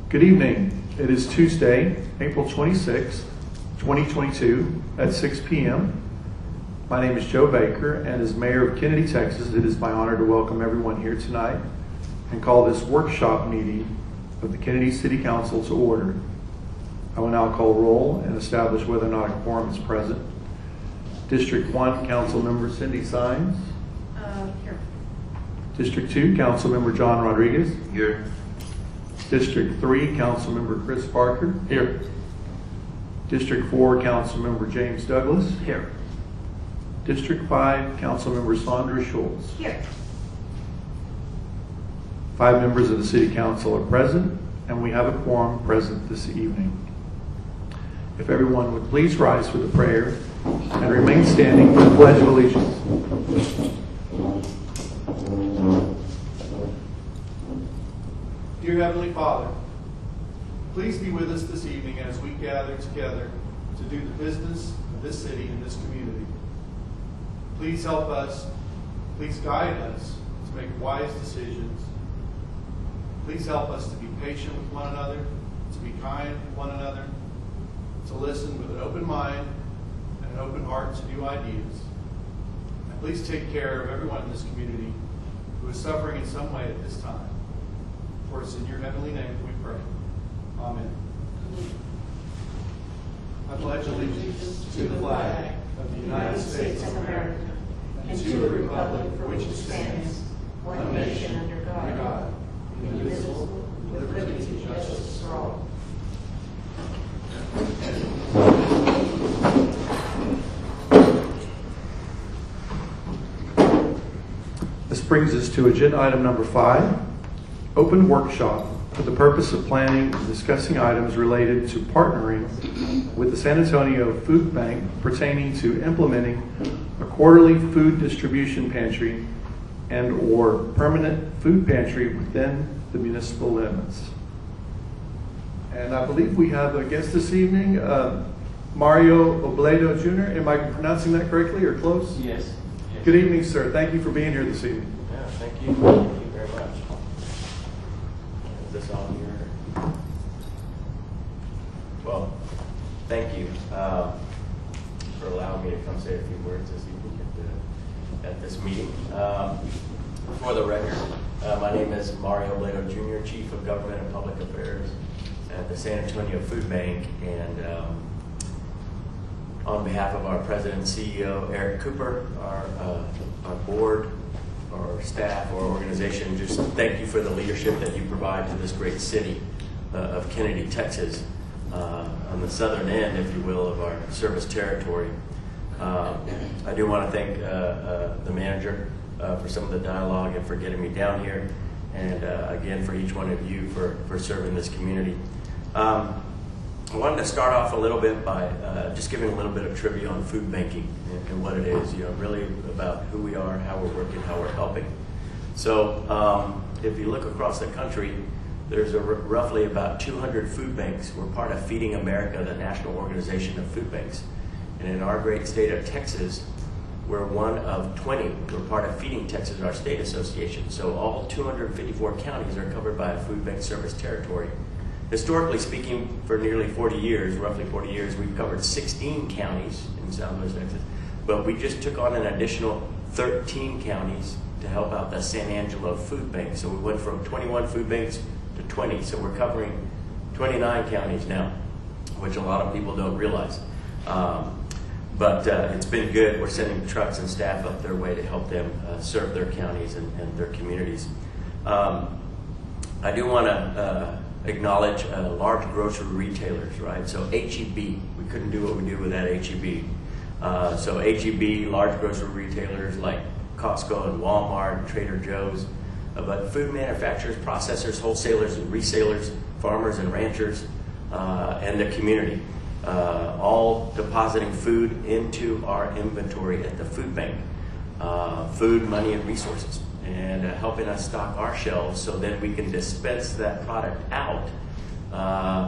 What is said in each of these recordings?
Good evening. It is Tuesday, April 26, 2022 at 6 p.m. My name is Joe Baker, and as Mayor of Kenedy, Texas, it is my honor to welcome everyone here tonight and call this workshop meeting of the Kenedy City Council to order. I will now call roll and establish whether or not a quorum is present. District 1, Councilmember Cindy Sines. Here. District 2, Councilmember John Rodriguez. Here. District 3, Councilmember Chris Parker. Here. District 4, Councilmember James Douglas. Here. District 5, Councilmember Sandra Schultz. Here. 5 members of the City Council are present, and we have a quorum present this evening. If everyone would please rise for the prayer and remain standing for the Pledge of Allegiance. Dear Heavenly Father, please be with us this evening as we gather together to do the business of this city and this community. Please help us, please guide us to make wise decisions. Please help us to be patient with one another, to be kind with one another, to listen with an open mind and an open heart to new ideas. And please take care of everyone in this community who is suffering in some way at this time. For it's in your heavenly name that we pray. Amen. I pledge allegiance to the flag of the United States of America and to the republic for which it stands, one nation under God, indivisible, with liberty and justice for all. This brings us to agenda item number 5, open workshop for the purpose of planning and discussing items related to partnering with the San Antonio Food Bank pertaining to implementing a quarterly food distribution pantry and or permanent food pantry within the municipal limits. And I believe we have a guest this evening, Mario Obledo Jr. Am I pronouncing that correctly or close? Yes. Good evening, sir. Thank you for being here this evening. Yeah, thank you. Thank you very much. Is this on here? Well, thank you for allowing me to come say a few words this evening at this meeting. For the record, my name is Mario Obledo Jr., Chief of Government and Public Affairs at the San Antonio Food Bank, and on behalf of our President and CEO, Eric Cooper, our board, our staff, our organization, just thank you for the leadership that you provide to this great city of Kenedy, Texas, on the southern end, if you will, of our service territory. I do want to thank the manager for some of the dialogue and for getting me down here, and again for each one of you for serving this community. I wanted to start off a little bit by just giving a little bit of trivia on food banking and what it is, really about who we are, how we're working, how we're helping. So if you look across the country, there's roughly about 200 food banks. We're part of Feeding America, the national organization of food banks. And in our great state of Texas, we're one of 20. We're part of Feeding Texas, our state association. So all 254 counties are covered by a food bank service territory. Historically speaking, for nearly 40 years, roughly 40 years, we've covered 16 counties in Southwest Texas, but we just took on an additional 13 counties to help out the San Angelo Food Bank. So we went from 21 food banks to 20, so we're covering 29 counties now, which a lot of people don't realize. But it's been good. We're sending trucks and staff up their way to help them serve their counties and their communities. I do want to acknowledge large grocery retailers, right? So HEB, we couldn't do what we do without HEB. So HEB, large grocery retailers like Costco and Walmart, Trader Joe's, but food manufacturers, processors, wholesalers and resellers, farmers and ranchers, and the community, all depositing food into our inventory at the food bank, food, money, and resources, and helping us stock our shelves so that we can dispense that product out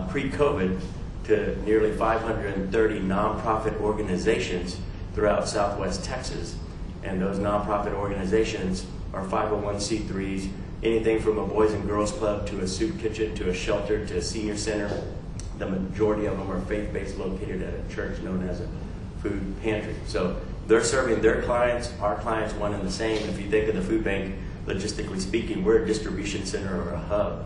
pre-COVID to nearly 530 nonprofit organizations throughout Southwest Texas. And those nonprofit organizations are 501c3s anything from a boys and girls club to a soup kitchen to a shelter to a senior center. The majority of them are faith-based, located at a church known as a food pantry. So they're serving their clients, our clients, one and the same. If you think of the food bank, logistically speaking, we're a distribution center or a hub.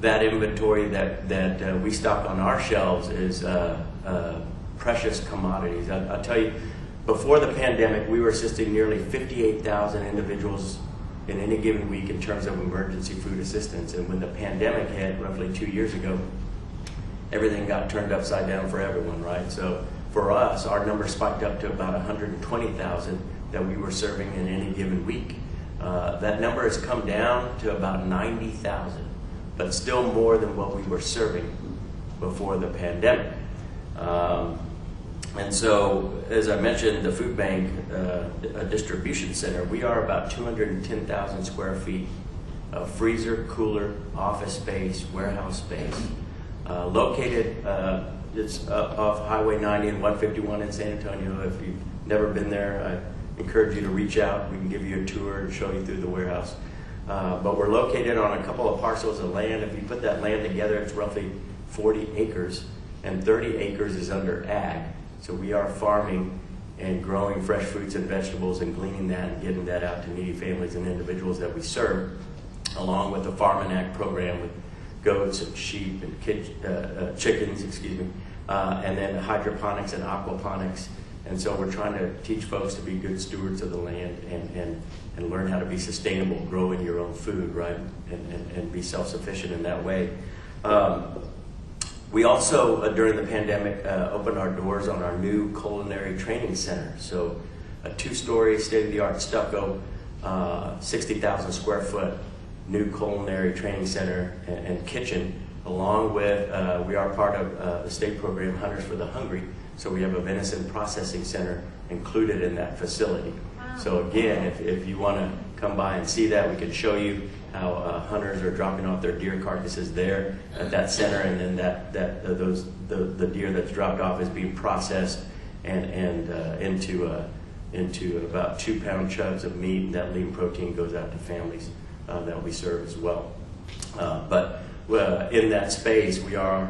That inventory that we stock on our shelves is precious commodities. I'll tell you, before the pandemic, we were assisting nearly 58,000 individuals in any given week in terms of emergency food assistance. And when the pandemic hit roughly 2 years ago, everything got turned upside down for everyone, right? So for us, our number spiked up to about 120,000 that we were serving in any given week. That number has come down to about 90,000, but still more than what we were serving before the pandemic. And so, as I mentioned, the food bank, a distribution center, we are about 210,000 square feet of freezer, cooler, office space, warehouse space, located it's off Highway 90 and 151 in San Antonio. If you've never been there, I encourage you to reach out. We can give you a tour and show you through the warehouse. But we're located on a couple of parcels of land. If you put that land together, it's roughly 40 acres, and 30 acres is under ag. So we are farming and growing fresh fruits and vegetables and gleaning that and getting that out to needy families and individuals that we serve, along with the Farm and Ag program with goats and sheep and chickens, and then hydroponics and aquaponics. And so we're trying to teach folks to be good stewards of the land and learn how to be sustainable, growing your own food, right, and be self-sufficient in that way. We also, during the pandemic, opened our doors on our new culinary training center. So a 2-story state-of-the-art stucco, 60,000 square foot new culinary training center and kitchen, along with, we are part of the state program Hunters for the Hungry. So we have a venison processing center included in that facility. Wow. So again, if you want to come by and see that, we can show you how hunters are dropping off their deer carcasses there at that center, and then the deer that's dropped off is being processed and into about 2-pound chunks of meat, and that lean protein goes out to families that we serve as well. But in that space, we are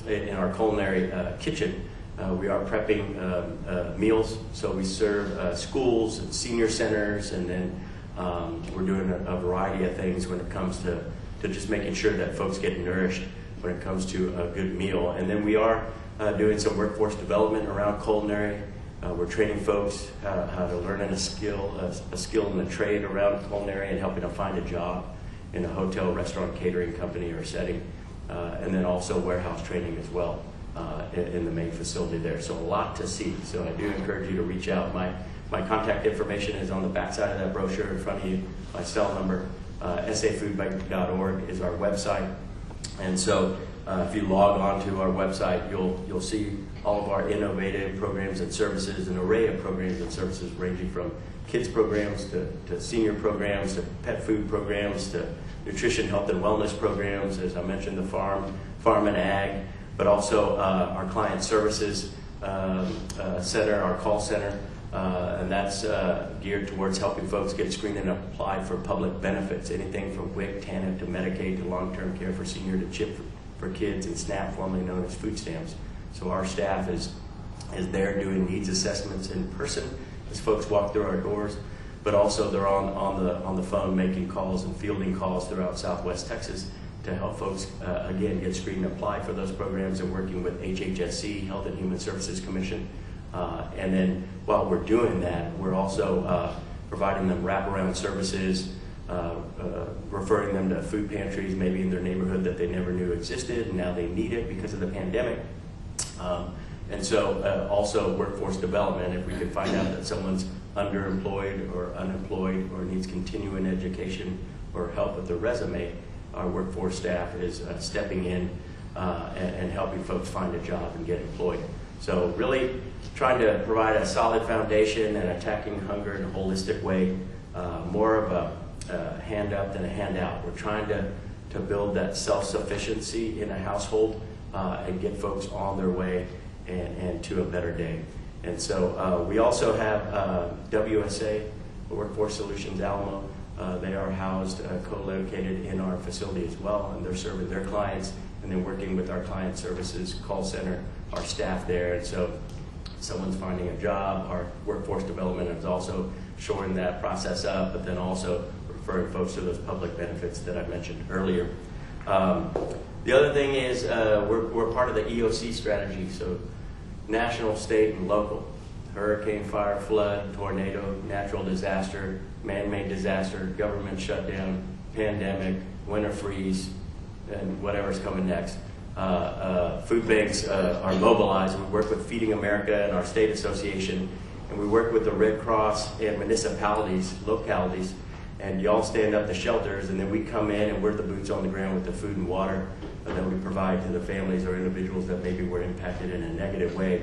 in our culinary kitchen. We are prepping meals, so we serve schools and senior centers, and then we're doing a variety of things when it comes to just making sure that folks get nourished when it comes to a good meal. And then we are doing some workforce development around culinary. We're training folks how to learn a skill in the trade around culinary and helping them find a job in a hotel, restaurant, catering company or setting. And then also warehouse training as well in the main facility there. So a lot to see. So I do encourage you to reach out. My contact information is on the back side of that brochure in front of you. My cell number, safoodbank.org is our website. And so if you log on to our website, you'll see all of our innovative programs and services, an array of programs and services ranging from kids programs to senior programs to pet food programs to nutrition, health, and wellness programs. As I mentioned, the farm and ag, but also our client services center, our call center, and that's geared towards helping folks get screened and apply for public benefits, anything from WIC, TANF to Medicaid to long-term care for senior to CHIP for kids and SNAP, formerly known as food stamps. So our staff is there doing needs assessments in person as folks walk through our doors, but also they're on the phone making calls and fielding calls throughout Southwest Texas to help folks, again, get screened and apply for those programs, and working with HHSC, Health and Human Services Commission. And then while we're doing that, we're also providing them wraparound services, referring them to food pantries, maybe in their neighborhood that they never knew existed, and now they need it because of the pandemic. And so also workforce development, if we could find out that someone's underemployed or unemployed or needs continuing education or help with their resume, our workforce staff is stepping in and helping folks find a job and get employed. So really trying to provide a solid foundation and attacking hunger in a holistic way, more of a hand up than a handout. We're trying to build that self-sufficiency in a household and get folks on their way and to a better day. And so we also have WSA Workforce Solutions Alamo. They are housed, co-located in our facility as well, and they're serving their clients and then working with our client services call center, our staff there. And so if someone's finding a job, our workforce development is also shoring that process up, but then also referring folks to those public benefits that I mentioned earlier. The other thing is we're part of the EOC strategy, so national, state, and local. Hurricane, fire, flood, tornado, natural disaster, man-made disaster, government shutdown, pandemic, winter freeze, and whatever's coming next. Food banks are mobilized. We work with Feeding America and our state association, and we work with the Red Cross and municipalities, localities, and y'all stand up the shelters, and then we come in and we're the boots on the ground with the food and water that we provide to the families or individuals that maybe were impacted in a negative way.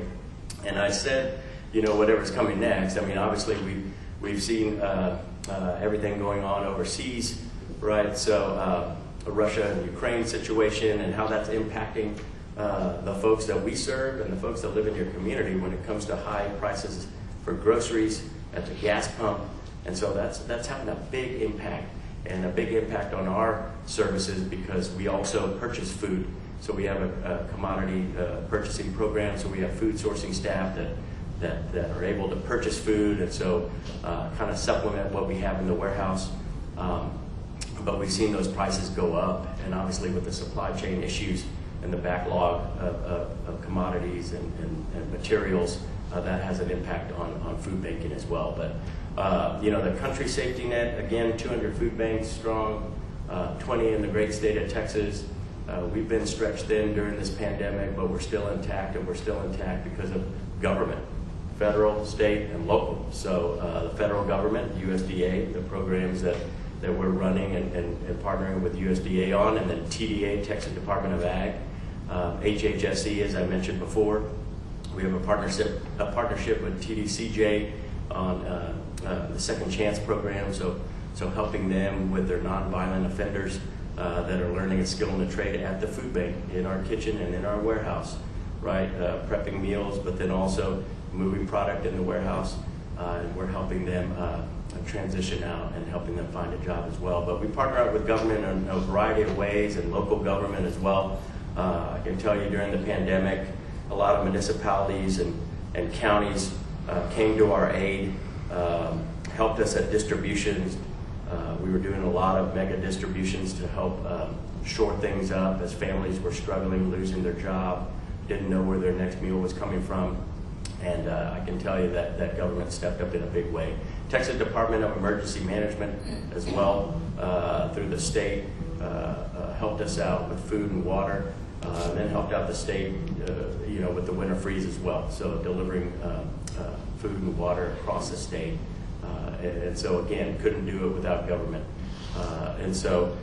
And I said, you know, whatever's coming next. I mean, obviously we've seen everything going on overseas, right? So the Russia and Ukraine situation and how that's impacting the folks that we serve and the folks that live in your community when it comes to high prices for groceries at the gas pump. And so that's having a big impact, and a big impact on our services because we also purchase food. So we have a commodity purchasing program, so we have food sourcing staff that are able to purchase food, and so kind of supplement what we have in the warehouse. But we've seen those prices go up, and obviously with the supply chain issues and the backlog of commodities and materials, that has an impact on food banking as well. But you know, the country safety net, again, 200 food banks strong, 20 in the great state of Texas. We've been stretched thin during this pandemic, but we're still intact, and we're still intact because of government, federal, state, and local. So the federal government, USDA, the programs that we're running and partnering with USDA on, and then TDA, Texas Department of Ag, HHSE, as I mentioned before. We have a partnership with TDCJ on the Second Chance program, so helping them with their nonviolent offenders that are learning a skill in the trade at the food bank, in our kitchen and in our warehouse, right? Prepping meals, but then also moving product in the warehouse, and we're helping them transition out and helping them find a job as well. But we partner up with government in a variety of ways, and local government as well. I can tell you during the pandemic, a lot of municipalities and counties came to our aid, helped us at distributions. We were doing a lot of mega distributions to help shore things up as families were struggling, losing their job, didn't know where their next meal was coming from. And I can tell you that government stepped up in a big way. Texas Department of Emergency Management as well, through the state, helped us out with food and water, and then helped out the state, you know, with the winter freeze as well. So delivering food and water across the state. And so again, couldn't do it without government. And so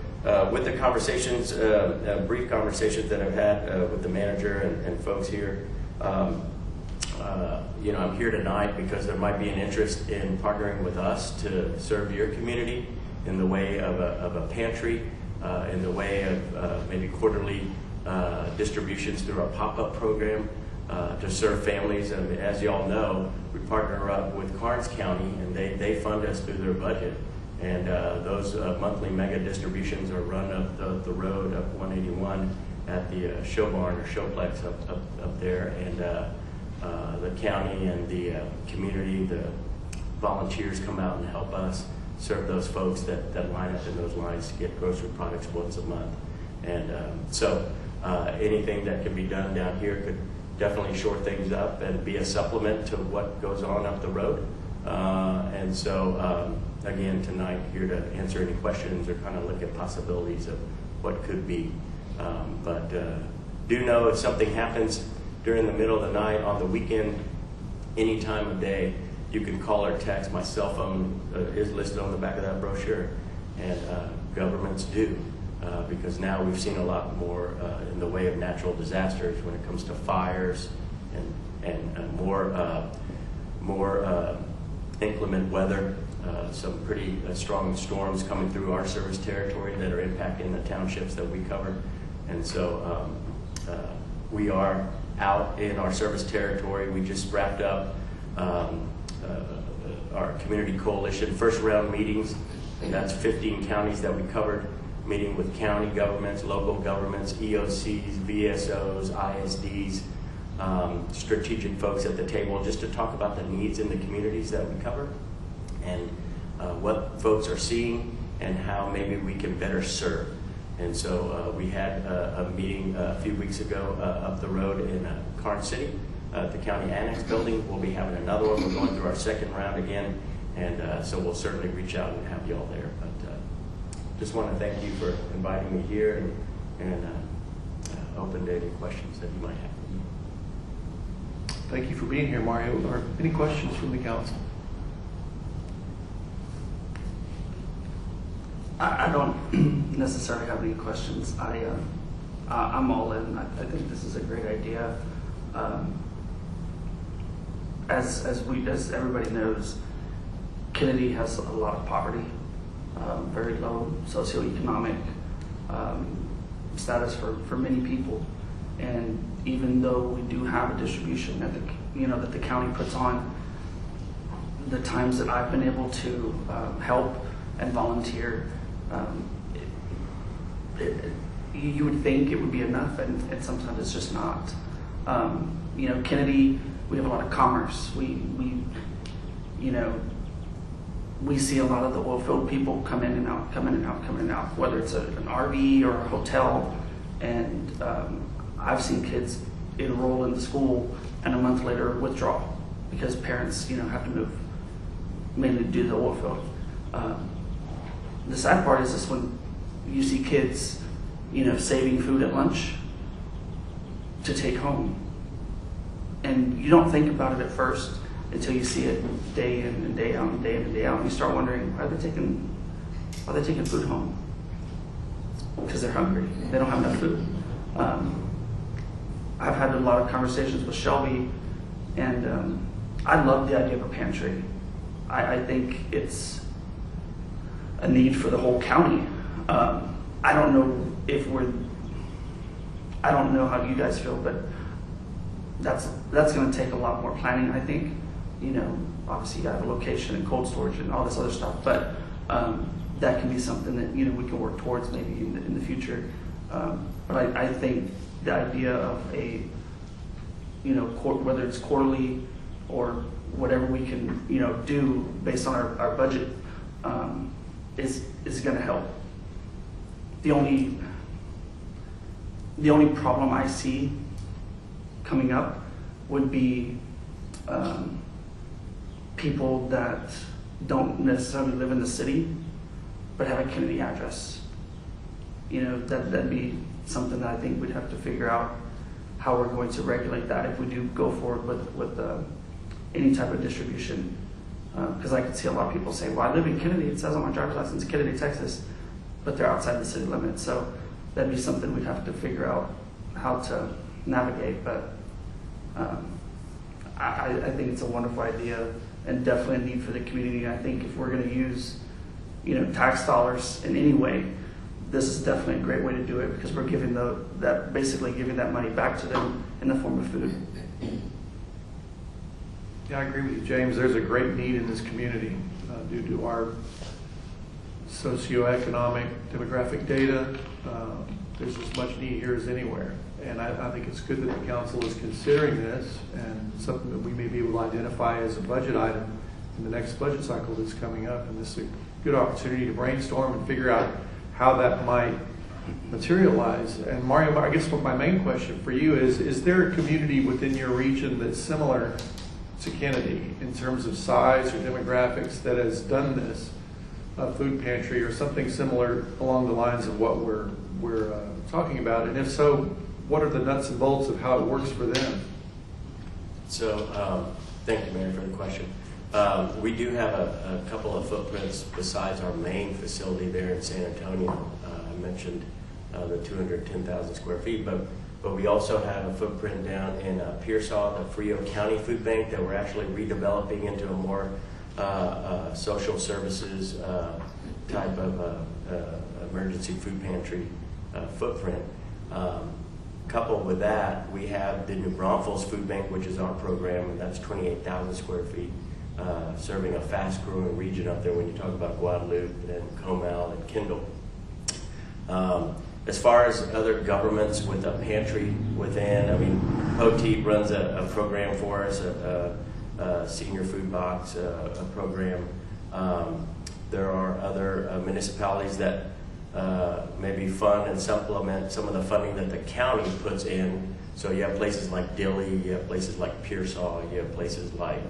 with the conversations, brief conversations that I've had with the manager and folks here, you know, I'm here tonight because there might be an interest in partnering with us to serve your community in the way of a pantry, in the way of maybe quarterly distributions through our pop-up program to serve families. And as you all know, we partner up with Karnes County, and they fund us through their budget. And those monthly mega distributions are run up the road up 181 at the show barn or showplex up there. And the county and the community, the volunteers come out and help us serve those folks that line up in those lines to get grocery products once a month. And so anything that can be done down here could definitely shore things up and be a supplement to what goes on up the road. And so again, tonight here to answer any questions or kind of look at possibilities of what could be. But do know if something happens during the middle of the night, on the weekend, any time of day, you can call or text. My cell phone is listed on the back of that brochure, and governments do, because now we've seen a lot more in the way of natural disasters when it comes to fires and more inclement weather. Some pretty strong storms coming through our service territory that are impacting the townships that we cover. And so we are out in our service territory. We just wrapped up our community coalition first round meetings, and that's 15 counties that we covered, meeting with county governments, local governments, EOCs, VSOs, ISDs, strategic folks at the table, just to talk about the needs in the communities that we cover and what folks are seeing and how maybe we can better serve. And so we had a meeting a few weeks ago up the road in Karn City, the county annex building. We'll be having another one. We're going through our second round again, and so we'll certainly reach out and have you all there. But just want to thank you for inviting me here and open to any questions that you might have. Thank you for being here, Mario. Are any questions from the council? I don't necessarily have any questions. I'm all in. I think this is a great idea. As everybody knows, Kenedy has a lot of poverty, very low socioeconomic status for many people, and even though we do have a distribution that the county puts on, the times that I've been able to help and volunteer, you would think it would be enough, and sometimes it's just not. Kenedy, we have a lot of commerce. We see a lot of the oil field people come in and out, whether it's an RV or a hotel. And I've seen kids enroll in the school and a month later withdraw because parents, have to move, mainly due to the oil field. The sad part is when you see kids, saving food at lunch to take home. And you don't think about it at first until you see it day in and day out and day in and day out. And you start wondering, why are they taking food home? Because they're hungry. They don't have enough food. I've had a lot of conversations with Shelby, and I love the idea of a pantry. I think it's a need for the whole county. I don't know how you guys feel, but that's going to take a lot more planning, I think. Obviously you have a location and cold storage and all this other stuff, but that can be something that we can work towards maybe in the future. But I think the idea of a whether it's quarterly or whatever we can do based on our budget is going to help. The only problem I see coming up would be people that don't necessarily live in the city but have a Kenedy address. That'd be something that I think we'd have to figure out how we're going to regulate that if we do go forward with any type of distribution. Because I could see a lot of people say, well, I live in Kenedy, it says on my driver's license, Kenedy, Texas, but they're outside the city limits. So that'd be something we'd have to figure out how to navigate. But I think it's a wonderful idea and definitely a need for the community. I think if we're going to use, tax dollars in any way, this is definitely a great way to do it because we're giving basically giving that money back to them in the form of food. Yeah, I agree with you, James. There's a great need in this community due to our socioeconomic demographic data. There's as much need here as anywhere. And I think it's good that the council is considering this and something that we may be able to identify as a budget item in the next budget cycle that's coming up. And this is a good opportunity to brainstorm and figure out how that might materialize. And Mario, I guess what my main question for you is there a community within your region that's similar to Kenedy in terms of size or demographics that has done this, a food pantry or something similar along the lines of what we're talking about? And if so, what are the nuts and bolts of how it works for them? So thank you, Mayor, for the question. We do have a couple of footprints besides our main facility there in San Antonio. I mentioned the 210,000 square feet, but we also have a footprint down in Pearsall, the Frio County Food Bank that we're actually redeveloping into a more social services type of emergency food pantry footprint. Coupled with that, we have the New Braunfels Food Bank, which is our program, and that's 28,000 square feet. serving a fast-growing region up there when you talk about Guadalupe and Comal and Kendall. As far as other governments with a pantry within, I mean, POTEEP runs a program for us, a senior food box, a program. There are other municipalities that maybe fund and supplement some of the funding that the county puts in. So you have places like Dilley, you have places like Pearsall, you have places like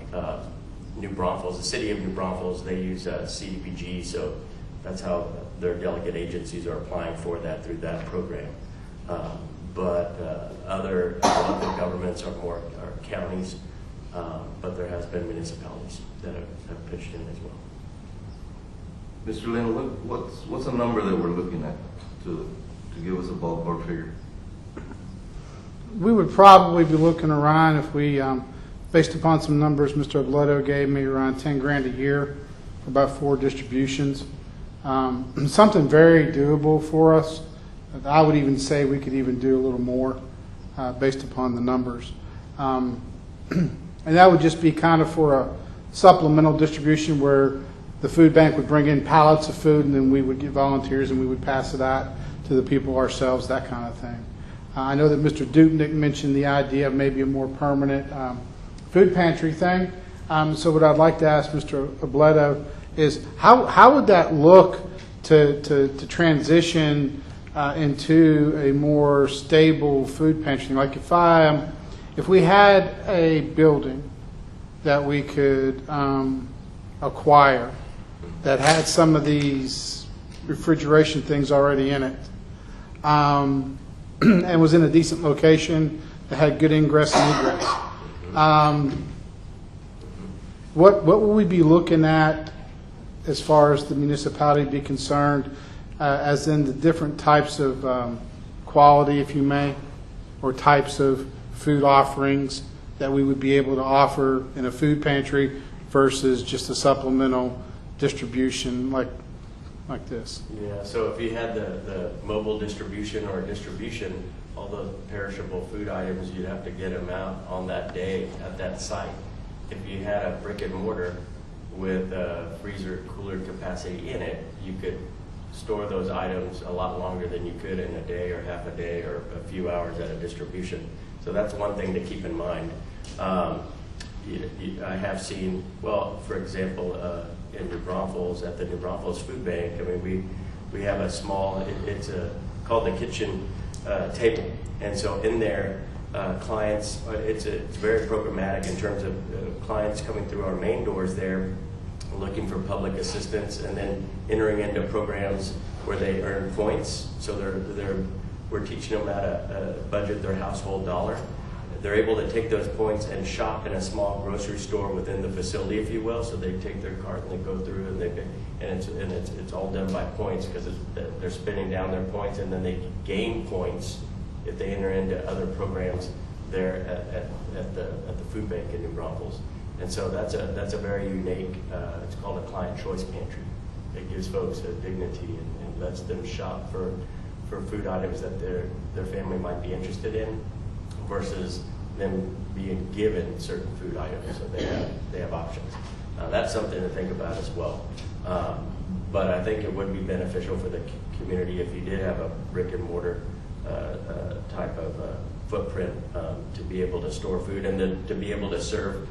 New Braunfels. The city of New Braunfels, they use CDBG, so that's how their delegate agencies are applying for that through that program. But other local governments are counties, but there has been municipalities that have pitched in as well. Mr. Lynn, what's a number that we're looking at to give us a ballpark figure? We would probably be looking around, if we, based upon some numbers Mr. Obledo gave me, around 10 grand a year for about 4 distributions. Something very doable for us. I would even say we could even do a little more based upon the numbers. And that would just be kind of for a supplemental distribution where the food bank would bring in pallets of food, and then we would get volunteers and we would pass it out to the people ourselves, that kind of thing. I know that Mr. Dupnick mentioned the idea of maybe a more permanent food pantry thing. So what I'd like to ask Mr. Obledo is how would that look to transition into a more stable food pantry? Like if we had a building that we could acquire that had some of these refrigeration things already in it, and was in a decent location that had good ingress and egress, what will we be looking at as far as the municipality be concerned, as in the different types of quality, if you may, or types of food offerings that we would be able to offer in a food pantry versus just a supplemental distribution like this? Yeah, so if you had the mobile distribution or distribution, all the perishable food items, you'd have to get them out on that day at that site. If you had a brick and mortar with a freezer cooler capacity in it, you could store those items a lot longer than you could in a day or half a day or a few hours at a distribution. So that's one thing to keep in mind. I have seen, well, for example, in New Braunfels, at the New Braunfels Food Bank, I mean, we have a small, it's called the kitchen table. And so in there, clients, it's very programmatic in terms of clients coming through our main doors there, looking for public assistance, and then entering into programs where they earn points. So we're teaching them how to budget their household dollar. They're able to take those points and shop in a small grocery store within the facility, if you will. So they take their cart and they go through, and it's all done by points, because they're spending down their points, and then they gain points if they enter into other programs there at the food bank in New Braunfels. And so that's a very unique. It's called a client choice pantry. It gives folks a dignity and lets them shop for food items that their family might be interested in, versus them being given certain food items. So they have options. That's something to think about as well. But I think it would be beneficial for the community if you did have a brick and mortar type of footprint to be able to store food, and then to be able to serve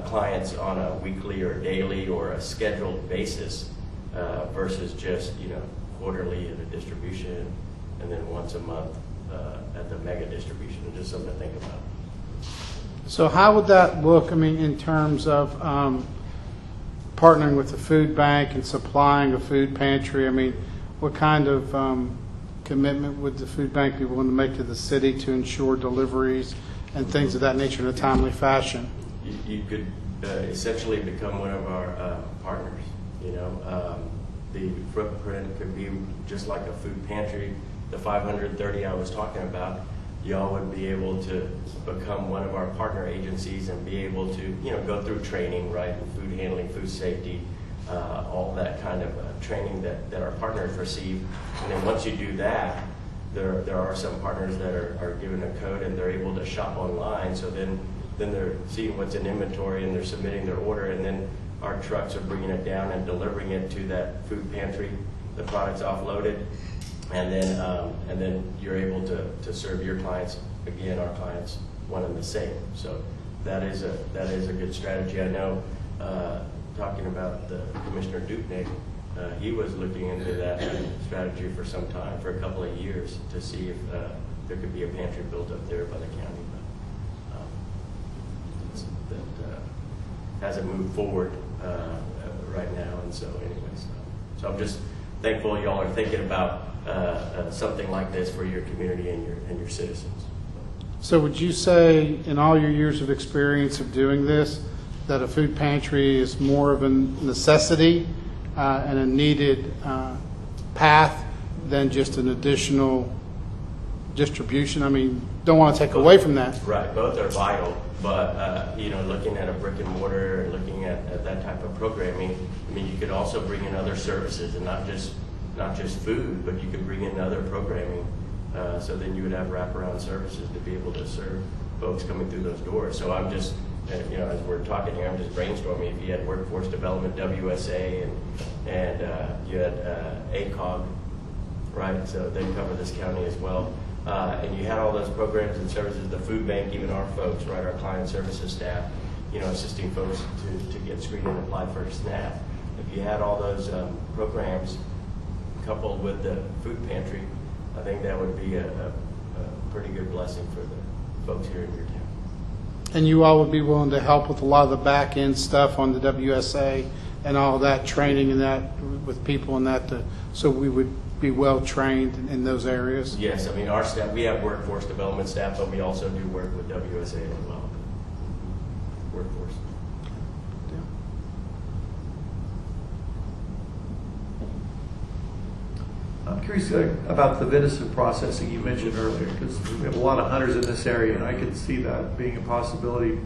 clients on a weekly or daily or a scheduled basis, versus just quarterly at a distribution and then once a month at the mega distribution. Just something to think about. So how would that look, I mean, in terms of partnering with the food bank and supplying a food pantry? I mean, what kind of commitment would the food bank be willing to make to the city to ensure deliveries and things of that nature in a timely fashion? You could essentially become one of our partners. The footprint could be just like a food pantry. The 530 I was talking about, y'all would be able to become one of our partner agencies and be able to go through training, right, food handling, food safety, all that kind of training that our partners receive. And then once you do that, there are some partners that are given a code and they're able to shop online. So then then they're seeing what's in inventory and they're submitting their order, and then our trucks are bringing it down and delivering it to that food pantry. The product's offloaded, and then you're able to serve your clients. Again, our clients one and the same. So that is a good strategy. I know, talking about the Commissioner Dupnik, he was looking into that strategy for some time, for a couple of years, to see if there could be a pantry built up there by the county. But that hasn't moved forward right now, and so anyways, so I'm just thankful y'all are thinking about something like this for your community and your citizens. So would you say, in all your years of experience of doing this, that a food pantry is more of a necessity and a needed path than just an additional distribution? I mean, don't want to take away from that. Right, both are vital, but looking at a brick and mortar, looking at that type of programming, I mean, you could also bring in other services, and not just food, but you could bring in other programming. So then you would have wraparound services to be able to serve folks coming through those doors. So I'm just, as we're talking here, I'm just brainstorming. If you had workforce development, WSA, and you had ACOG, right? So they cover this county as well. And you had all those programs and services, the food bank, even our folks, right? Our client services staff, assisting folks to get screened and apply for a SNAP. If you had all those programs coupled with the food pantry, I think that would be a pretty good blessing for the folks here in your town. And you all would be willing to help with a lot of the back end stuff on the WSA and all that training and that with people and that, so we would be well trained in those areas? Yes, I mean, our staff, we have workforce development staff, but we also do work with WSA as well. Workforce. I'm curious about the venison processing you mentioned earlier, because we have a lot of hunters in this area, and I could see that being a possibility.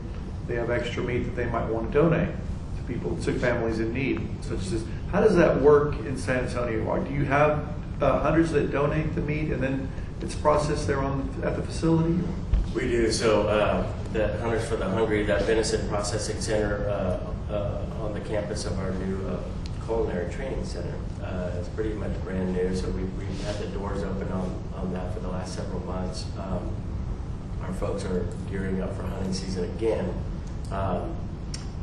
They have extra meat that they might want to donate to people, to families in need, such as this. How does that work in San Antonio? Do you have hunters that donate the meat and then it's processed there at the facility? We do. So the Hunters for the Hungry, that venison processing center on the campus of our new culinary training center, it's pretty much brand new. So we've had the doors open on that for the last several months. Our folks are gearing up for hunting season again.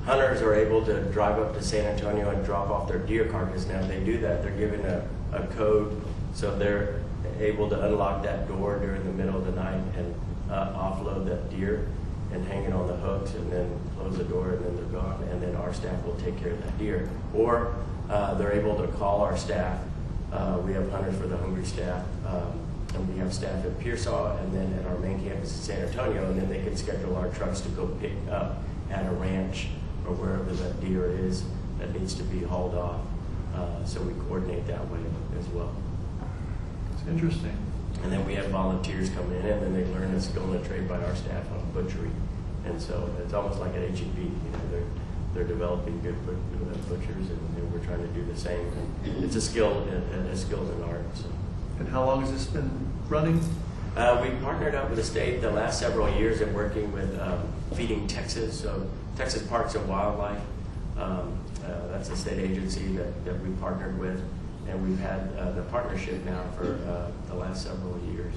Hunters are able to drive up to San Antonio and drop off their deer carcass. Now, if they do that, they're given a code, so they're able to unlock that door during the middle of the night and offload that deer and hang it on the hooks, and then close the door, and then they're gone, and then our staff will take care of that deer. Or they're able to call our staff. We have Hunters for the Hungry staff, and we have staff at Pearsall, and then at our main campus in San Antonio, and then they can schedule our trucks to go pick up at a ranch or wherever that deer is that needs to be hauled off. So we coordinate that way as well. It's interesting. And then we have volunteers coming in, and then they learn a skill and a trade by our staff on butchery. And so it's almost like at HEB, they're developing good butchers, and we're trying to do the same. And it's a skill and an art. So. And how long has this been running? We partnered up with the state the last several years in working with Feeding Texas, so Texas Parks and Wildlife. That's a state agency that we partnered with, and we've had the partnership now for the last several years.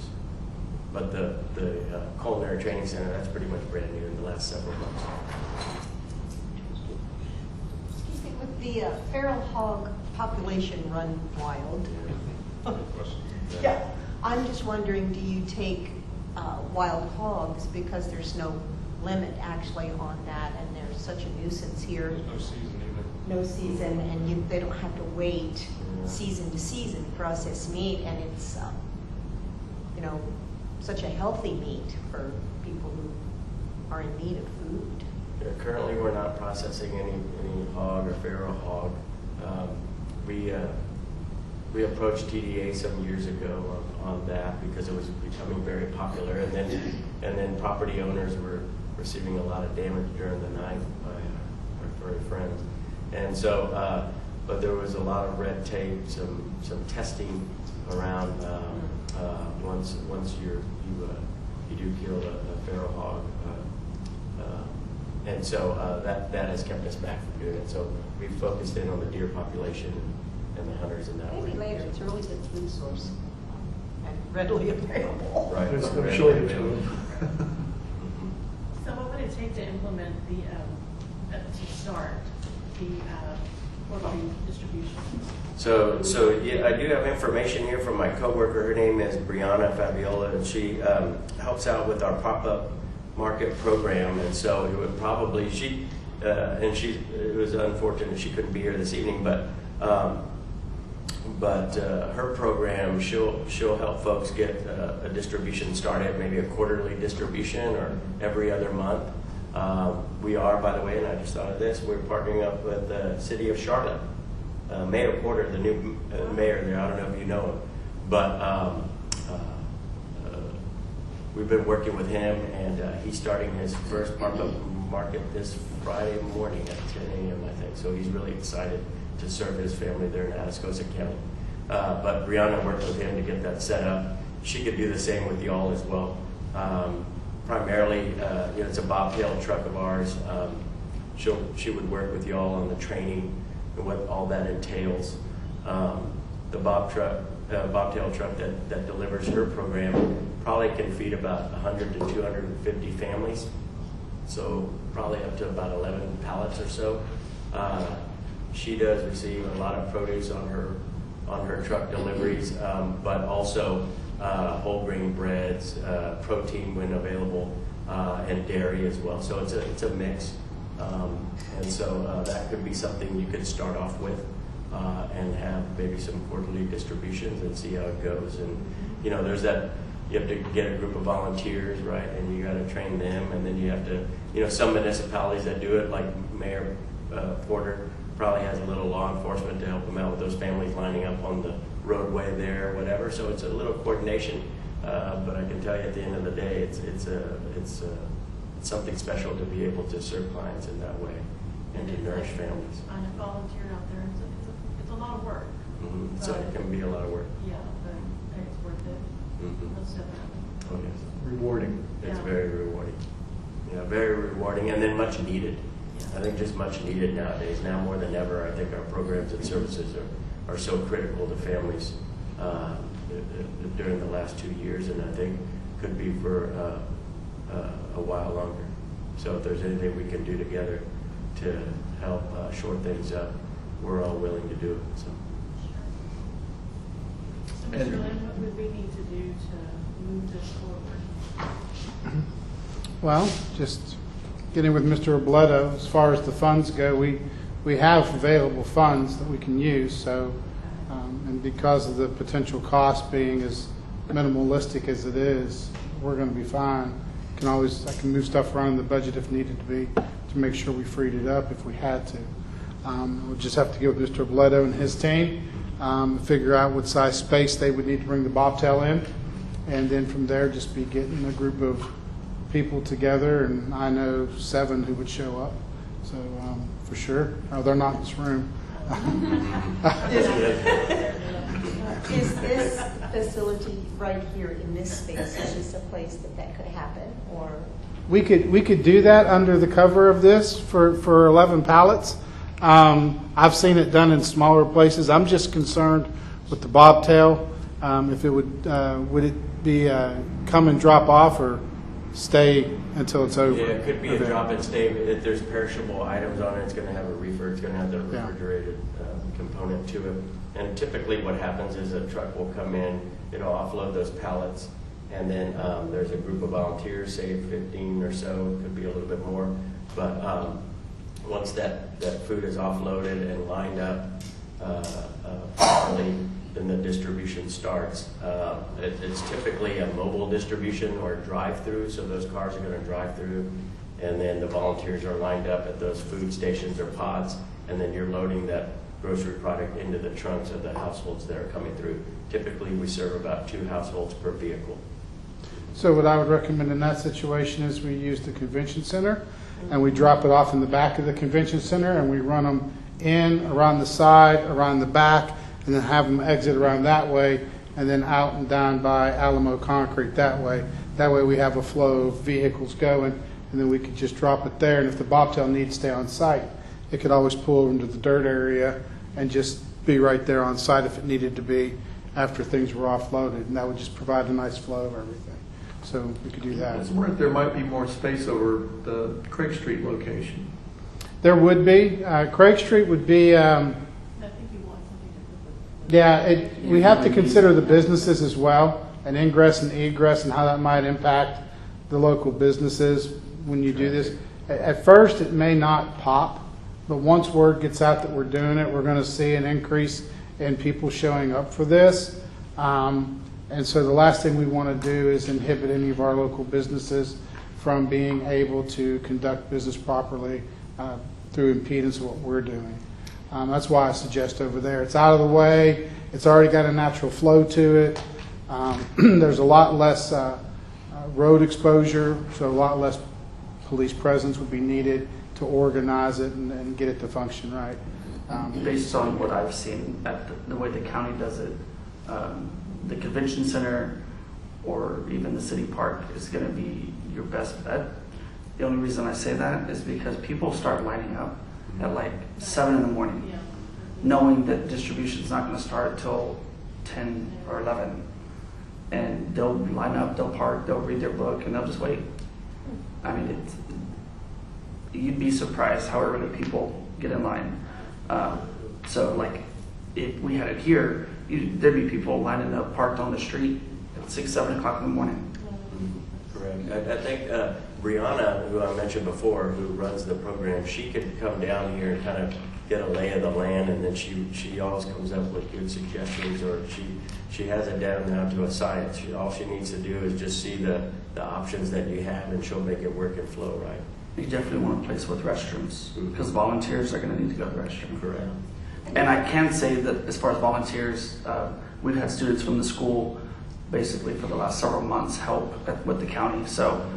But the Culinary Training Center, that's pretty much brand new in the last several months. Excuse me, with the feral hog population run wild. Yeah, I'm just wondering, do you take wild hogs, because there's no limit actually on that, and there's such a nuisance here. There's no season either. No season, and they don't have to wait season to season to process meat, and it's such a healthy meat for people who are in need of food. Yeah, currently, we're not processing any hog or feral hog. We approached TDA some years ago on that because it was becoming very popular, and then property owners were receiving a lot of damage during the night by our furry friends, and so but there was a lot of red tape, some testing around once you do kill a feral hog, And so that has kept us back from doing it. So we've focused in on the deer population and the hunters in that way. Maybe later, it's a really good food source and readily available. Right. There's no Right. shortage of them. So what would it take to implement to start the orphan distribution? So yeah, I do have information here from my coworker. Her name is Brianna Fabiola, and she helps out with our pop-up market program. And so it would probably it was unfortunate she couldn't be here this evening, but her program, she'll help folks get a distribution started, maybe a quarterly distribution or every other month. We are, by the way, and I just thought of this, we're partnering up with the city of Charlotte. Mayor Porter, the new mayor there, I don't know if you know him, but we've been working with him, and he's starting his first pop-up market this Friday morning at 10 a.m., I think. So he's really excited to serve his family there in Atascosa County. But Brianna worked with him to get that set up. She could do the same with y'all as well. Primarily, it's a bobtail truck of ours. She would work with y'all on the training and what all that entails. The bobtail truck that delivers her program probably can feed about 100 to 250 families. So probably up to about 11 pallets or so. She does receive a lot of produce on her truck deliveries, but also whole grain breads, protein when available, and dairy as well. So it's a mix, and so that could be something you could start off with, and have maybe some quarterly distributions and see how it goes. And there's that. You have to get a group of volunteers, right? And you got to train them, and then you have to, some municipalities that do it, like Mayor Porter, probably has a little law enforcement to help them out with those families lining up on the roadway there or whatever. So it's a little coordination, but I can tell you at the end of the day, it's something special to be able to serve clients in that way and to nourish families. I have volunteered out there. It's a lot of work. Mm-hmm. So it can be a lot of work. Yeah, but it's worth it. Mm-hmm. Most definitely. Oh yes, Rewarding. it's Yeah. very rewarding. Yeah, very rewarding, and then much needed. Yeah. I think just much needed nowadays. Now more than ever, I think our programs and services are so critical to families during the last 2 years, and I think could be for a while longer. So if there's anything we can do together to help shore things up, we're all willing to do it. So. So, Mr. Lynn, what would we need to do to move this forward? Well, just getting with Mr. Robledo, as far as the funds go, we have available funds that we can use. So, and because of the potential cost being as minimalistic as it is, we're going to be fine. I can move stuff around in the budget if needed to be to make sure we freed it up if we had to. We'll just have to get with Mr. Robledo and his team, figure out what size space they would need to bring the bobtail in, and then from there just be getting a group of people together, and I know 7 who would show up. So for sure. Oh, they're not in this room. Is this facility right here in this space, is this a place that could happen, or? We could do that under the cover of this for 11 pallets. I've seen it done in smaller places. I'm just concerned with the bobtail. If it would it be come and drop off or stay until it's over? Yeah, it could be a event? drop and stay. If there's perishable items on it, it's going to have a reefer. It's going to have the Yeah. refrigerated component to it. And typically what happens is a truck will come in, it'll offload those pallets, and then there's a group of volunteers, say 15 or so, could be a little bit more. But once that food is offloaded and lined up properly, then the distribution starts. It's typically a mobile distribution or a drive-through, so those cars are going to drive through, and then the volunteers are lined up at those food stations or pods, and then you're loading that grocery product into the trunks of the households that are coming through. Typically, we serve about 2 households per vehicle. So what I would recommend in that situation is we use the convention center, and we drop it off in the back of the convention center, and we run them in, around the side, around the back, and then have them exit around that way, and then out and down by Alamo Concrete that way. That way we have a flow of vehicles going, and then we could just drop it there. And if the bobtail needs to stay on site, it could always pull over into the dirt area and just be right there on site if it needed to be after things were offloaded, and that would just provide a nice flow of everything. So we could do I that. was wondering if there might be more space over the Craig Street location. There would be. Craig Street would be, I think you want something to put with. yeah, we have to consider the businesses as well, and ingress and egress and how that might impact the local businesses when you do this. At first, it may not pop, but once word gets out that we're doing it, we're going to see an increase in people showing up for this. And so the last thing we want to do is inhibit any of our local businesses from being able to conduct business properly through impedance of what we're doing. That's why I suggest over there. It's out of the way. It's already got a natural flow to it. There's a lot less road exposure, so a lot less police presence would be needed to organize it and get it to function right. Based on what I've seen at the way the county does it, the convention center or even the city park is going to be your best bet. The only reason I say that is because people start lining up at like 7 in the morning, Yeah. knowing that distribution's not going to start till 10 or 11. And they'll line up, they'll park, they'll read their book, and they'll just wait. I mean, you'd be surprised however many people get in line. So like, if we had it here, there'd be people lining up, parked on the street at 6, 7 o'clock in the morning. Correct. I think Brianna, who I mentioned before, who runs the program, she could come down here and kind of get a lay of the land, and then she always comes up with good suggestions, or she has it down now to a science. All she needs to do is just see the options that you have, and she'll make it work and flow right. You definitely want a place with restrooms, because volunteers are going to need to go to the restroom. Correct. And I can say that as far as volunteers, we've had students from the school basically for the last several months help with the county. So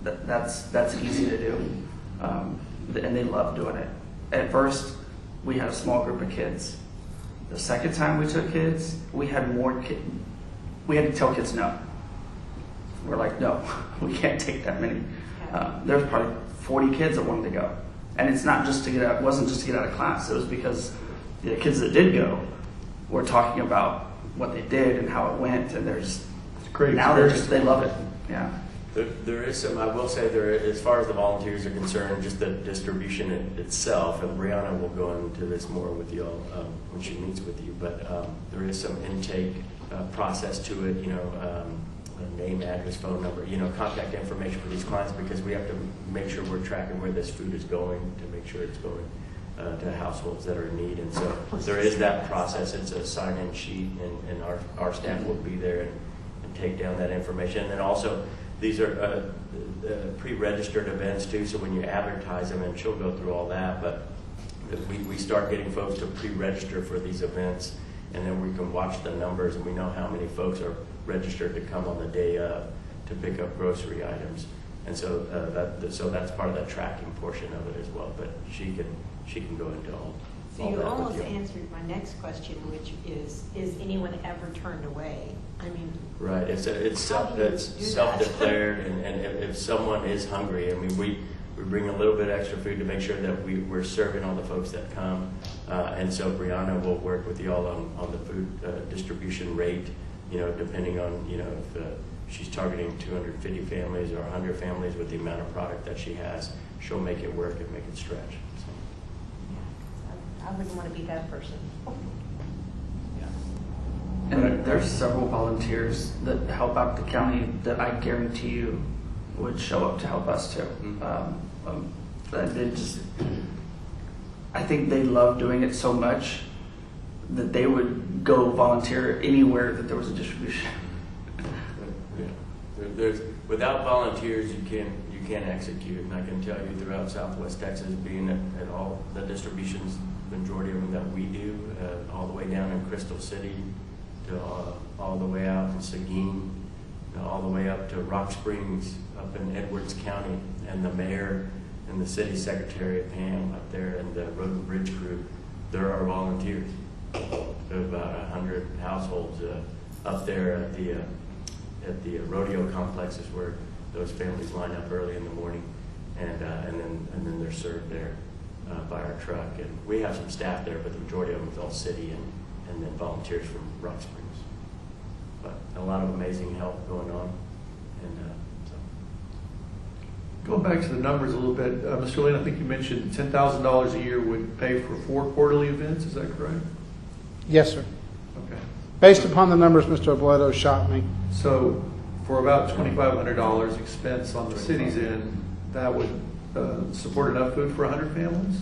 that's easy to do, and they love doing it. At first, we had a small group of kids. The second time we took kids, we had more kids. We had to tell kids no. We're like, no, we can't take that many. There's probably 40 kids that wanted to go. And it's not just to get out, it wasn't just to get out of class. It was because the kids that did go were talking about what they did and how it went. And there's Great now experience. they love it. Yeah. There is some, I will say, as far as the volunteers are concerned, just the distribution itself, and Brianna will go into this more with you all when she meets with you, but there is some intake process to it, name, address, phone number, contact information for these clients, because we have to make sure we're tracking where this food is going to make sure it's going to households that are in need. And so there is that process. It's a sign-in sheet, and our staff will be there and take down that information. And then also, these are pre-registered events too, so when you advertise them, and she'll go through all that, but we start getting folks to pre-register for these events, and then we can watch the numbers, and we know how many folks are registered to come on the day of to pick up grocery items. And so that's part of the tracking portion of it as well, but she can go into all So you that with almost you. answered my next question, which is anyone ever turned away? I mean, Right, it's How do you do that? self-declared, and if someone is hungry, I mean, we bring a little bit extra food to make sure that we're serving all the folks that come, and so Brianna will work with you all on the food distribution rate, depending on, if she's targeting 250 families or 100 families with the amount of product that she has, she'll make it work and make it stretch. So. I wouldn't want to be that person. And there's several volunteers that help out the county that I guarantee you would show up to help us too. I think they love doing it so much that they would go volunteer anywhere that there was a distribution. Without volunteers, you can't execute, and I can tell you throughout Southwest Texas, being at all the distributions, majority of them that we do, all the way down in Crystal City, to all the way out in Seguin, all the way up to Rock Springs, up in Edwards County, and the mayor and the city secretary, Pam, up there, and the road and bridge crew, there are volunteers. There are about 100 households up there at the rodeo complexes where those families line up early in the morning, and then they're served there by our truck. And we have some staff there, but the majority of them is all city and then volunteers from Rock Springs. But a lot of amazing help going on, and so. Going back to the numbers a little bit, Mr. Lane, I think you mentioned $10,000 a year would pay for 4 quarterly events. Is that correct? Yes, sir. Okay. Based upon the numbers Mr. Obledo shot me. So for about $2,500 expense on the city's end, that would support enough food for 100 families?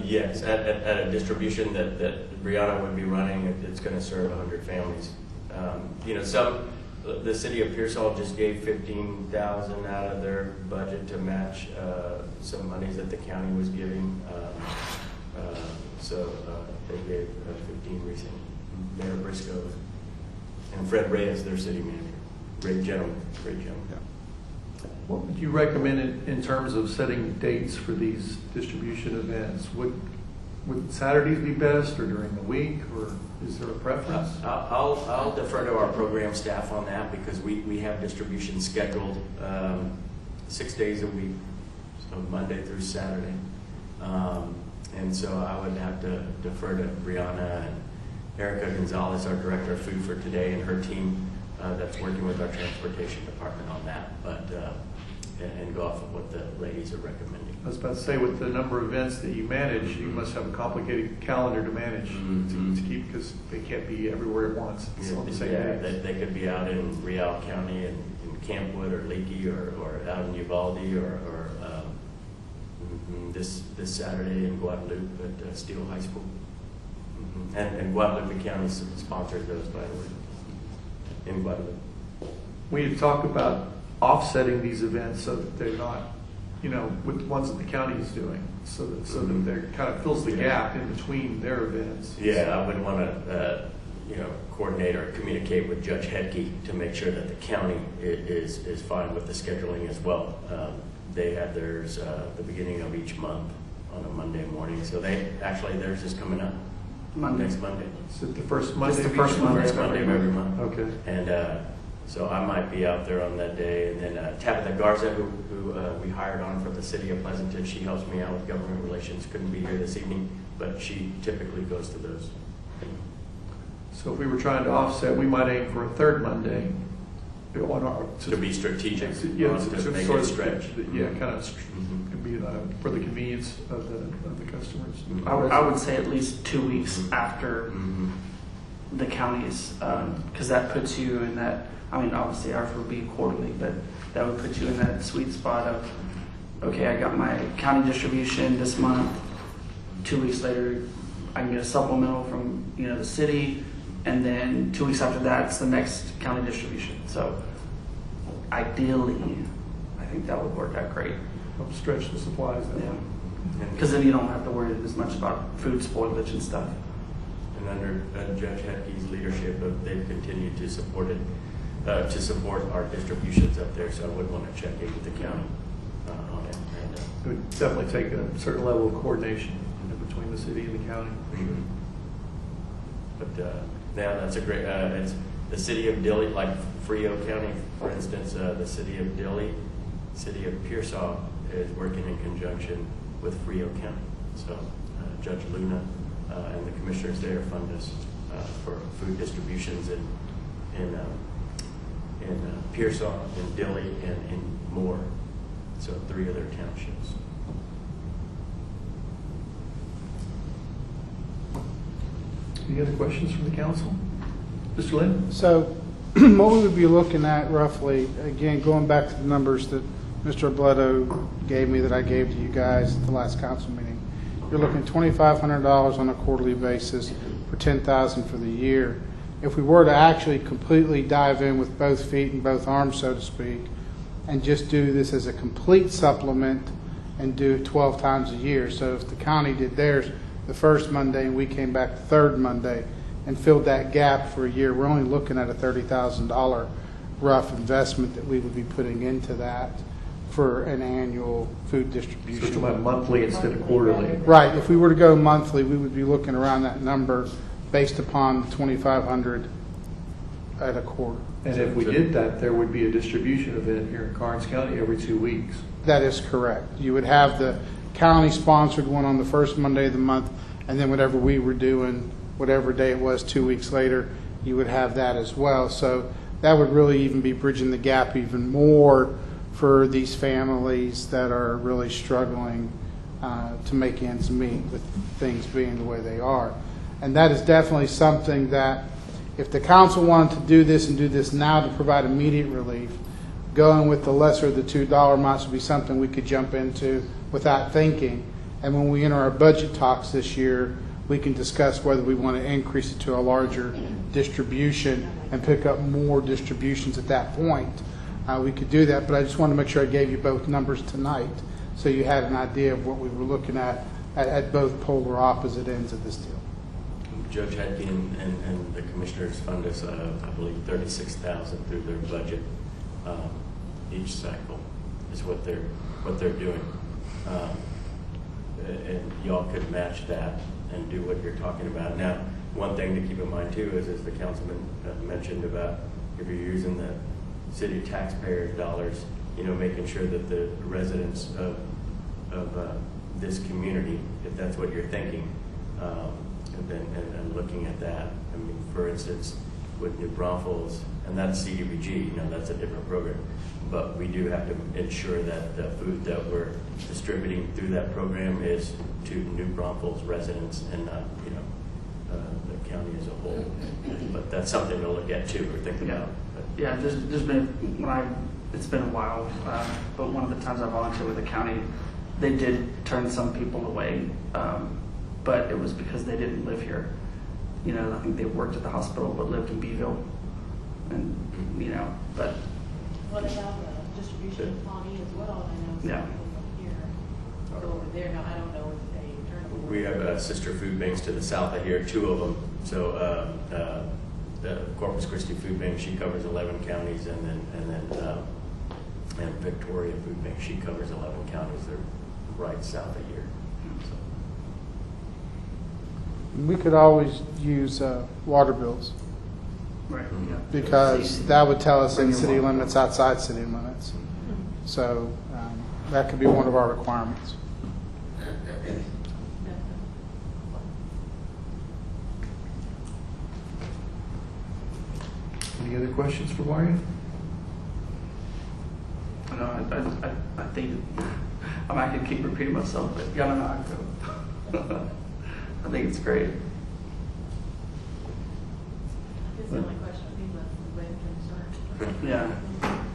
Yes, at a distribution that Brianna would be running, it's going to serve 100 families. The city of Pearsall just gave $15,000 out of their budget to match some monies that the county was giving. So they gave 15 recently. Mayor Briscoe and Fred Reyes, their city manager. Great gentleman. What Would you recommend in terms of setting dates for these distribution events? Would Saturdays be best, or during the week, or is there a preference? I'll defer to our program staff on that, because we have distribution scheduled 6 days a week, so Monday through Saturday. And so I would have to defer to Brianna and Erica Gonzalez, our director of food for today, and her team that's working with our transportation department on that, but and go off of what the ladies are recommending. I was about to say, with the number of events that you manage, you must have a complicated calendar to manage to keep, because they can't be everywhere at once. It's on the same day. They could be out in Real County and in Campwood or Leakey or out in Uvalde or this Saturday in Guadalupe at Steele High School. And Guadalupe County sponsors those, by the way, in Guadalupe. We had talked about offsetting these events so that they're not, with the ones that the county is doing, so that there kind of fills the gap in between their events. Yeah, I would want to, coordinate or communicate with Judge Hedke to make sure that the county is fine with the scheduling as well. They have theirs the beginning of each month on a Monday morning, so theirs is coming up next Monday. Is it the first Monday? It's the first Monday of every month. Okay. And so I might be out there on that day. And then Tabitha Garza, who we hired on for the city of Pleasanton, she helps me out with government relations. Couldn't be here this evening, but she typically goes to those. So if we were trying to offset, we might aim for a third Monday. To be strategic, yeah, to make it stretch. Yeah, kind of could be for the convenience of the customers. I would say at least 2 weeks after the counties, because that puts you in that. I mean, obviously ours would be quarterly, but that would put you in that sweet spot of, okay, I got my county distribution this month. 2 weeks later, I can get a supplemental from the city, and then 2 weeks after that, it's the next county distribution. So ideally, I think that would work out great. Help stretch the supplies. Yeah, because then you don't have to worry as much about food spoilage and stuff. And under Judge Hedke's leadership, they've continued to support it. To support our distributions up there, so I would want to check in with the county on it. And, it would definitely take a certain level of coordination between the city and the county. But yeah, that's a great. It's the city of Dilley, like Frio County, for instance. The city of Dilley, city of Pearsall is working in conjunction with Frio County. So Judge Luna and the commissioners there fund us for food distributions in Pearsall, in Dilley, and in Moore. So 3 other townships. Any other questions from the council? Mr. Lynn? So what we would be looking at roughly, again, going back to the numbers that Mr. Obledo gave me that I gave to you guys at the last council meeting, you're looking at $2,500 on a quarterly basis for $10,000 for the year. If we were to actually completely dive in with both feet and both arms, so to speak, and just do this as a complete supplement and do it 12 times a year. So if the county did theirs the first Monday and we came back the third Monday and filled that gap for a year, we're only looking at a $30,000 rough investment that we would be putting into that for an annual food distribution. So it's about monthly instead of quarterly. Right. If we were to go monthly, we would be looking around that number based upon 2,500 at a quarter. And if we did that, there would be a distribution event here in Karnes County every 2 weeks. That is correct. You would have the county-sponsored one on the first Monday of the month, and then whatever we were doing, whatever day it was 2 weeks later, you would have that as well. So that would really even be bridging the gap even more for these families that are really struggling to make ends meet with things being the way they are. And that is definitely something that if the council wanted to do this and do this now to provide immediate relief, going with the lesser of the $2 amounts would be something we could jump into without thinking. And when we enter our budget talks this year, we can discuss whether we want to increase it to a larger distribution and pick up more distributions at that point. We could do that, but I just wanted to make sure I gave you both numbers tonight so you had an idea of what we were looking at both polar opposite ends of this deal. Judge Hedke and the commissioners fund us, I believe, $36,000 through their budget each cycle is what they're doing, and y'all could match that and do what you're talking about. Now, one thing to keep in mind too is, as the councilman mentioned about if you're using the city taxpayers' dollars, making sure that the residents of this community, if that's what you're thinking. And looking at that, I mean, for instance, with New Braunfels, and that's CDBG, that's a different program, but we do have to ensure that the food that we're distributing through that program is to New Braunfels residents and not, the county as a whole. But that's something to look at too, or think about. Yeah, there's been it's been a while, but one of the times I volunteered with the county, they did turn some people away. But it was because they didn't live here. I think they worked at the hospital but lived in Beeville. And, but. What about the distribution of Pawnee as well? I know some Yeah. people from here go over there. Now, I don't know if they turn them. We have sister food banks to the south of here, 2 of them. So the Corpus Christi Food Bank, she covers 11 counties, and Victoria Food Bank, she covers 11 counties. They're right south of here. So. We could always use water bills Right. Yeah. because that would tell us Bring in your city water. limits, outside city limits. So that could be one of our requirements. Any other questions for Mario? I think I can keep repeating myself, but yeah, no, I feel. I think it's great. It's the only question would be when can start. Yeah.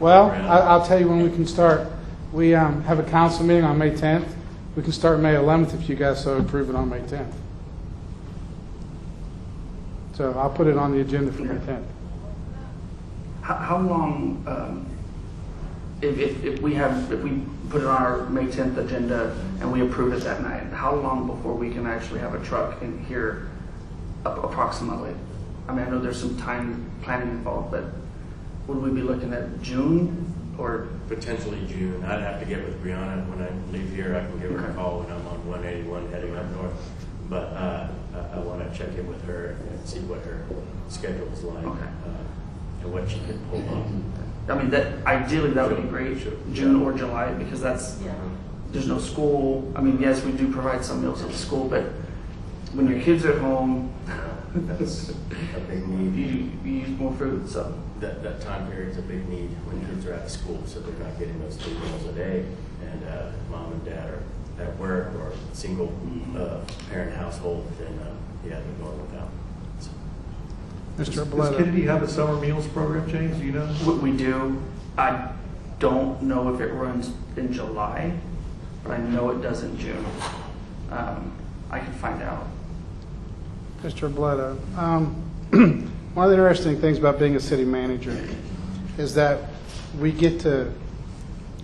Well, I'll tell you when we can start. We have a council meeting on May 10th. We can start May 11th if you guys so approve it on May 10th. So I'll put it on the agenda for May 10th. How long, if we put it on our May 10th agenda and we approve it that night, how long before we can actually have a truck in here approximately? I mean, I know there's some time planning involved, but would we be looking at June or? Potentially June. I'd have to get with Brianna when I leave here. I can give her a call when I'm on 181 heading up north. But I want to check in with her and see what her schedule is like. Okay. And what she can pull off. I mean, ideally that would be great, Sure. June or July, because there's no school. I mean, yes, we do provide some meals at the school, but when your kids are at home, That's a big need. you use more food. So That time period is a big need when kids are out of school, so they're not getting those 3 meals a day, and mom and dad are at work or single parent household, then they're going without. So. Mr. Does Arboleda. Kennedy have a summer meals program, James? Do you know? we do. I don't know if it runs in July, but I know it does in June. I can find out. Mr. Arboleda, one of the interesting things about being a city manager is that we get to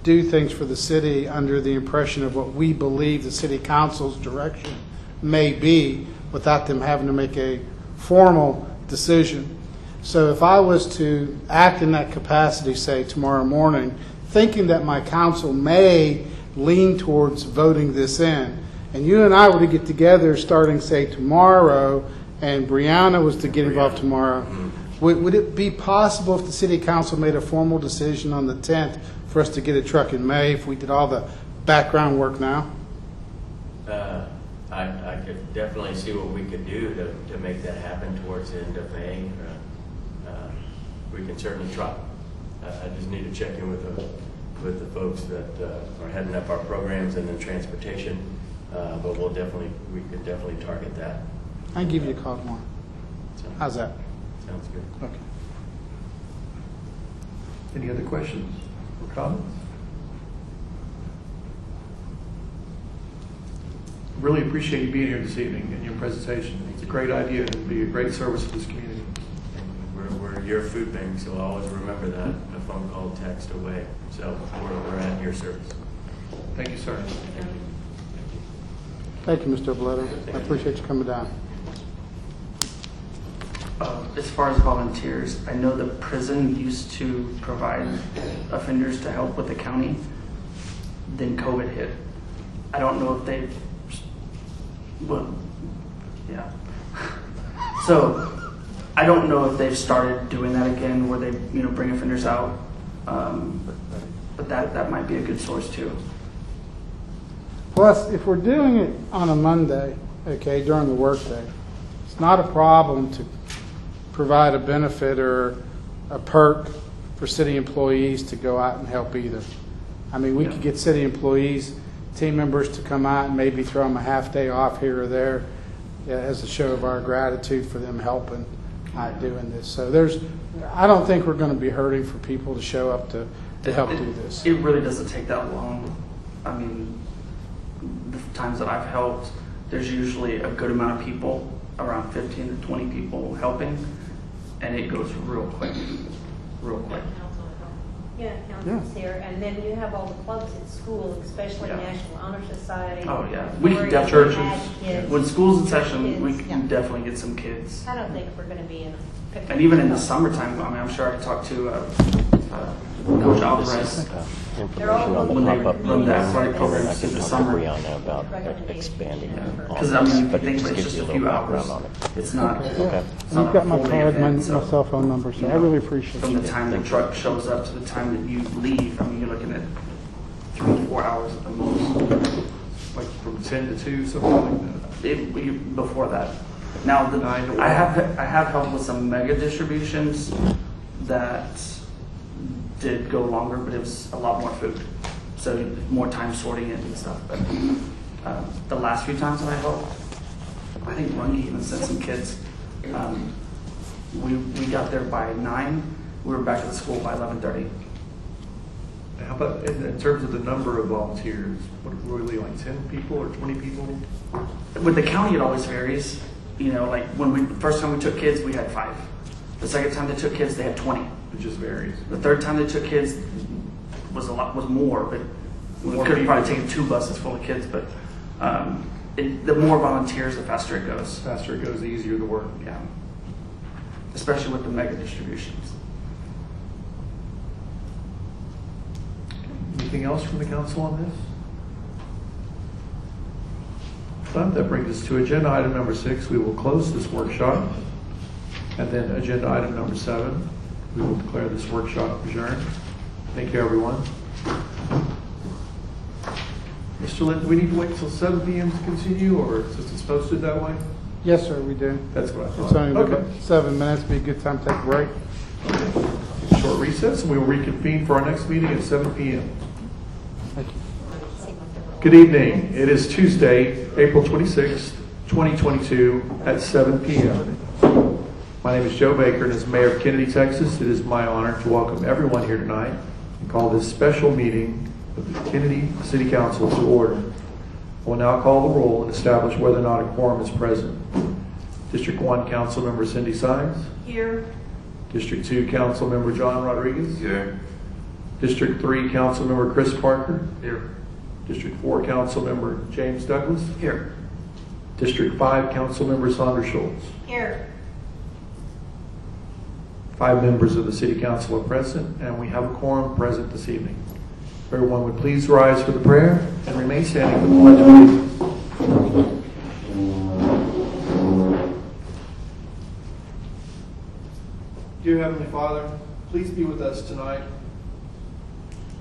do things for the city under the impression of what we believe the city council's direction may be without them having to make a formal decision. So if I was to act in that capacity, say tomorrow morning, thinking that my council may lean towards voting this in, and you and I were to get together starting, say, tomorrow, and Brianna was to get involved tomorrow, Would it be possible if the city council made a formal decision on the 10th for us to get a truck in May if we did all the background work now? I could definitely see what we could do to make that happen towards the end of May. We can certainly try. I just need to check in with the folks that are heading up our programs and then transportation. But we could definitely target that. I can give you a call tomorrow. How's that? Sounds good. Okay. Any other questions or comments? Really appreciate you being here this evening and your presentation. It's a great idea and it'd be a great service to this community. We're your food bank, so I'll always remember that, a phone call, text away. So we're at your service. Thank you, sir. Thank you, Mr. Obleto. I appreciate you coming down. As far as volunteers, I know the prison used to provide offenders to help with the county. Then COVID hit. I don't know if they've, well, yeah. So I don't know if they've started doing that again, where they, bring offenders out. But that might be a good source too. Plus, if we're doing it on a Monday, okay, during the workday, it's not a problem to provide a benefit or a perk for city employees to go out and help either. I mean, we could get city employees, team members to come out and maybe throw them a half day off here or there as a show of our gratitude for them helping doing this. So I don't think we're going to be hurting for people to show up to help do this. It really doesn't take that long. I mean, the times that I've helped, there's usually a good amount of people, around 15 to 20 people helping, and it goes real quick. Yeah, council's here, and then you have all the clubs at school, especially Yeah. National Honor Society. Oh yeah, we where can you definitely, add kids. when school's in session, we Kids, can yeah. definitely get some kids. I don't think we're gonna be in. And even in the summertime, I mean, I'm sure I could talk to Coach Alvarez They're all information on when the they pop-up run that meeting, athletic program and I through can the talk to summer. Brianna about expanding Because on I mean, this, but you think it it's gives just you a a little few hours. background on it. It's not. Okay. It's not You've got a my full day card, my event, so, cell phone number, so I really appreciate from it. the time the truck shows up to the time that you leave, I mean, you're looking at 3 to 4 hours at the most. Like from 10 to 2, something like that. Before that. Now, 9 to 1. I have helped with some mega distributions that did go longer, but it was a lot more food, so more time sorting it and stuff. But the last few times that I helped, I think Rungy even sent some kids. We got there by 9. We were back at the school by 11:30. How about in terms of the number of volunteers? What, really like 10 people or 20 people? With the county, it always varies. Like when first time we took kids, we had 5. The second time they took kids, they had 20. It just varies. The third time they took kids was more, but we More could have probably people. taken 2 buses full of kids. But the more volunteers, the faster it goes. The faster it goes, the easier the work. Yeah, especially with the mega distributions. Anything else from the council on this? None. That brings us to agenda item number 6. We will close this workshop. And then agenda item number 7, we will declare this workshop adjourned. Thank you, everyone. Mr. Lind, do we need to wait until 7 p.m. to continue, or since it's posted that way? Yes, sir, we do. That's what I It's thought. only Okay. about 7 minutes, be a good time to take a break. Short recess, and we will reconvene for our next meeting at 7 p.m. Thank you. Good evening. It is Tuesday, April 26th, 2022 at 7 p.m. My name is Joe Baker, and as Mayor of Kenedy, Texas, it is my honor to welcome everyone here tonight and call this special meeting of the Kenedy City Council to order. I will now call the roll and establish whether or not a quorum is present. District 1 Council Member Cindy Sines. Here. District 2 Council Member John Rodriguez. Here. District 3 Council Member Chris Parker. Here. District 4 Council Member James Douglas. Here. District 5 Council Member Saunders Schultz. Here. 5 members of the City Council are present, and we have a quorum present this evening. If everyone would please rise for the prayer and remain standing for the Pledge of Allegiance. Dear Heavenly Father, please be with us tonight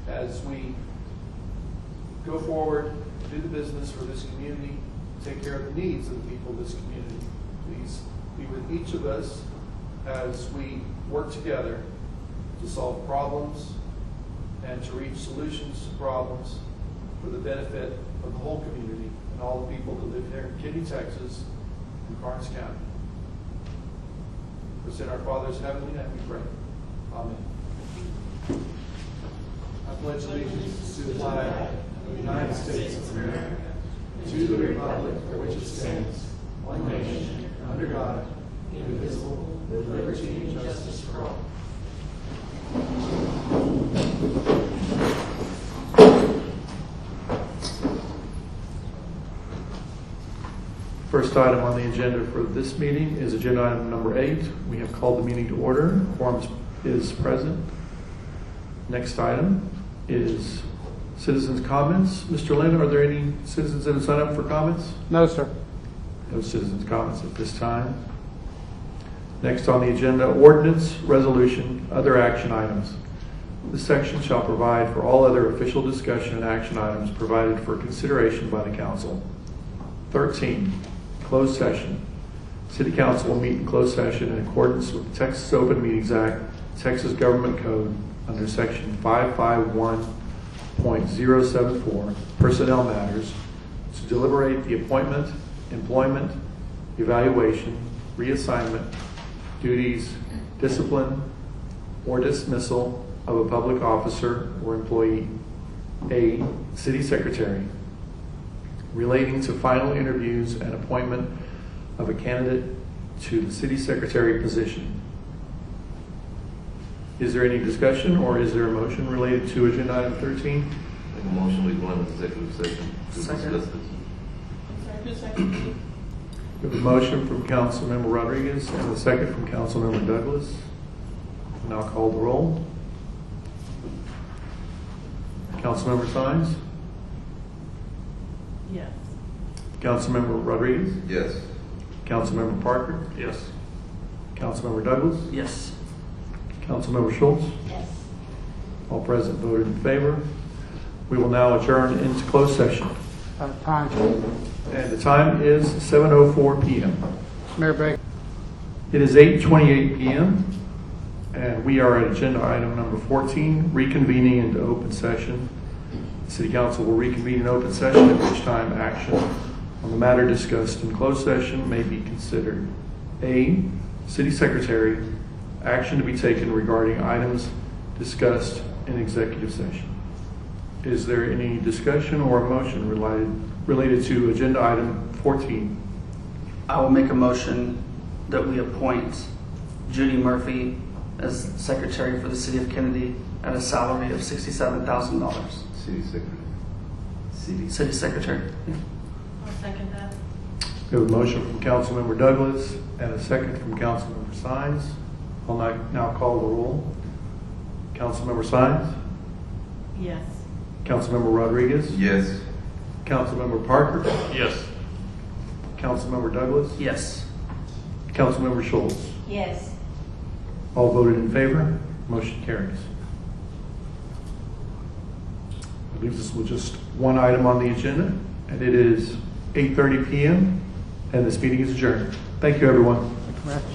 as we go forward, do the business for this community, take care of the needs of the people of this community. Please be with each of us as we work together to solve problems and to reach solutions to problems for the benefit of the whole community and all the people that live here in Kenedy, Texas, and Karnes County. For it's in our Father's heavenly name we pray. Amen. I pledge allegiance to the flag of the United States of America, and to the republic for which it stands, one nation, under God, indivisible, with liberty and justice for all. First item on the agenda for this meeting is agenda item number 8. We have called the meeting to order. Quorum is present. Next item is citizens' comments. Mr. Lynn, are there any citizens that have signed up for comments? No, sir. No citizens' comments at this time. Next on the agenda, ordinance, resolution, other action items. This section shall provide for all other official discussion and action items provided for consideration by the council. 13, closed session. City Council will meet in closed session in accordance with the Texas Open Meetings Act, Texas Government Code, under Section 551.074, Personnel Matters, to deliberate the appointment, employment, evaluation, reassignment, duties, discipline, or dismissal of a public officer or employee. A, City Secretary, relating to final interviews and appointment of a candidate to the City Secretary position. Is there any discussion or is there a motion related to agenda item 13? Make a motion, we go into executive session to Second. discuss this. Sorry, who's second? We have a motion from Councilmember Rodriguez and a second from Councilmember Douglas. And I'll call the roll. Councilmember Sines? Yes. Councilmember Rodriguez? Yes. Councilmember Parker? Yes. Councilmember Douglas? Yes. Councilmember Schultz? Yes. All present voted in favor. We will now adjourn into closed session. Time. And the time is 7:04 p.m. Mayor Baker. It is 8:28 p.m. and we are at agenda item number 14, reconvening into open session. The City Council will reconvene in open session, at which time action on the matter discussed in closed session may be considered. A, City Secretary, action to be taken regarding items discussed in executive session. Is there any discussion or a motion related to agenda item 14? I will make a motion that we appoint Judy Murphy as Secretary for the City of Kenedy at a salary of $67,000. City Secretary. City Secretary. Yeah. I'll second that. We have a motion from Councilmember Douglas and a second from Councilmember Sines. I'll now call the roll. Councilmember Sines? Yes. Councilmember Rodriguez? Yes. Councilmember Parker? Yes. Councilmember Douglas? Yes. Councilmember Schultz? Yes. All voted in favor. Motion carries. That leaves us with just one item on the agenda, and it is 8:30 p.m., and this meeting is adjourned. Thank you, everyone. Correct.